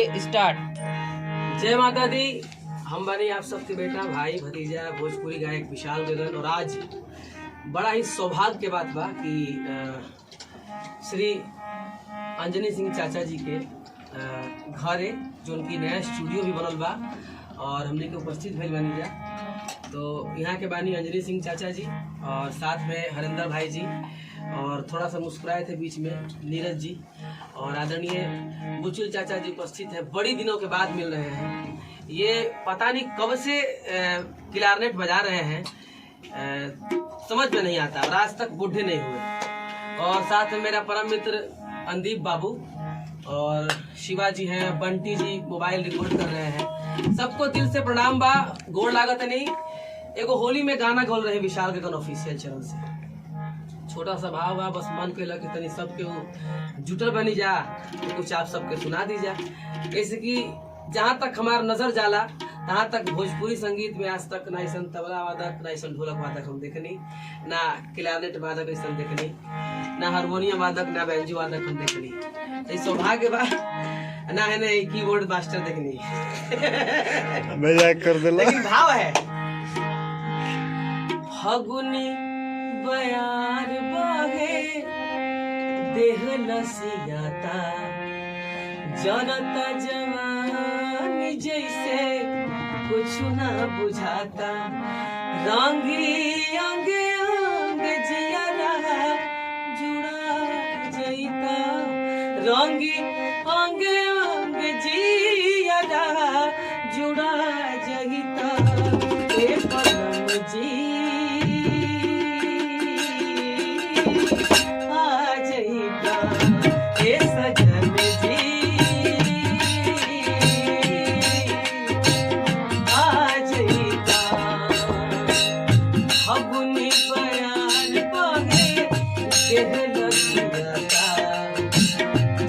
Start. जय माता दी। हम बने आप सबके बेटा भाई भतीजा भोजपुरी गायक विशाल गगन। और आज बड़ा ही सौभाग्य के बात बा कि श्री अंजनी सिंह चाचा जी के घरे जो उनकी नया स्टूडियो भी बनल बा और हमने के उपस्थित भइल बानी जा। तो यहाँ के बानी अंजनी सिंह चाचा जी और साथ में हरिंदर भाई जी और थोड़ा सा मुस्कुराए थे बीच में नीरज जी और आदरणीय बुचुल चाचा जी उपस्थित है। बड़ी दिनों के बाद मिल रहे हैं। ये पता नहीं कब से क्लारनेट बजा रहे हैं, समझ में नहीं आता और आज तक बूढ़े नहीं हुए। और साथ में मेरा परम मित्र अंदीप बाबू और शिवाजी हैं, बंटी जी मोबाइल रिकॉर्ड कर रहे हैं। सबको दिल से प्रणाम बा, गोड़ लागत नहीं। एगो होली में गाना गोल रहे विशाल गगन ऑफिशियल चैनल से। छोटा सा भाव बा, बस मन के लगे तनी सबके जुटल बनी जा तो कुछ आप सबके सुना दी जा। जैसे कि जहाँ तक हमार नजर जाला तहाँ तक भोजपुरी संगीत में आज तक ना ऐसा तबला वादक, ना ऐसा ढोलक वादक हम देखनी, ना क्लारनेट वादक ऐसा देखनी, ना हारमोनियम वादक, ना बैंजो वादक हम देखनी। सौभाग्य बा ना है ना कीबोर्ड मास्टर देखनी। मजाक कर दे, लेकिन भाव है फगुनी बयार बहे देह लसियाता जनता जवानी जैसे कुछ ना बुझाता। रंगी अंग अंग जियारा जुड़ा जईता, रंगी अंग अंग जियारा जुड़ा जईता। ए परम जी आ जईता, ए सजन जी आ जईता। फगुनी बयान बहे देह लसियाता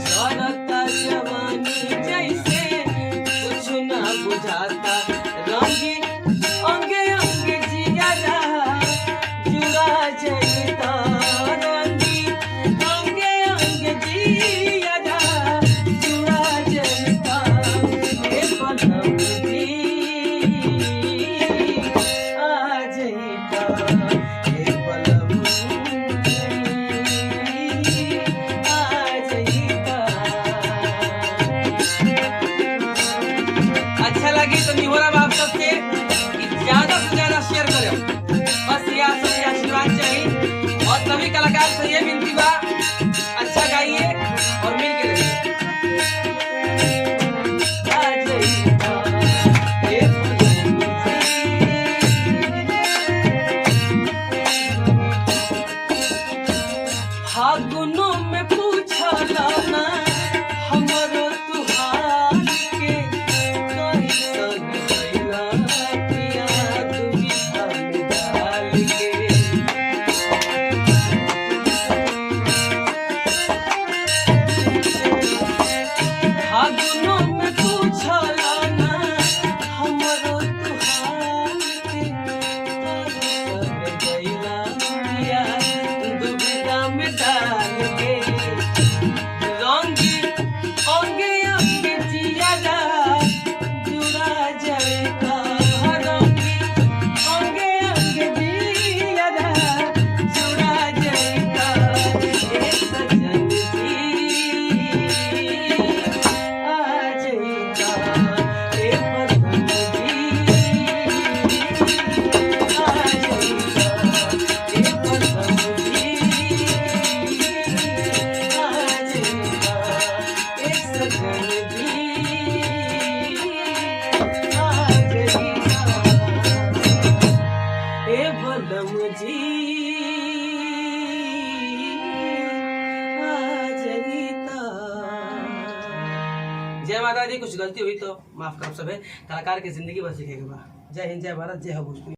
जरता जवानी जैसे कुछ ना बुझाता। रंगी अंगे अंगे जियारा जुड़ा जईता, रंगी अंगे अंगे जियारा जुड़ा जईता। ए पलम जी आ जईता, ए पलम आ जईता। अच्छा लगी तो निहोरा बाप सबसे कि ज्यादा से ज्यादा शेयर करें। बस ये आप सबसे आशीर्वाद चाहिए और सभी कलाकार से ये विनती बा अच्छा गाइए और मिल के रहिए। आ जईता, ए पलम फागुनों में पूछला ना हमरो तुहार के कैसन गइला पिया दुविधा में डाल के। फागुनों में पूछला ना हमरो तुहार के कैसन गइला पिया दुविधा में डाल के। रंगी अंगे अंगे जियारा जुड़ा जईता, रंगी अंगे अंगे जियारा जुड़ा जईता। ए सजन जी आ जईता, ए परम जी आ जईता, ए परम जी आ जईता। ए सजन जी आ जईता, ए बलम जी आ जईता। जय माता दी। कुछ गलती हुई तो माफ करब। सब है कलाकार की जिंदगी बस सीखेगा बा। जय हिंद, जय भारत, जय हो भोजपुरी।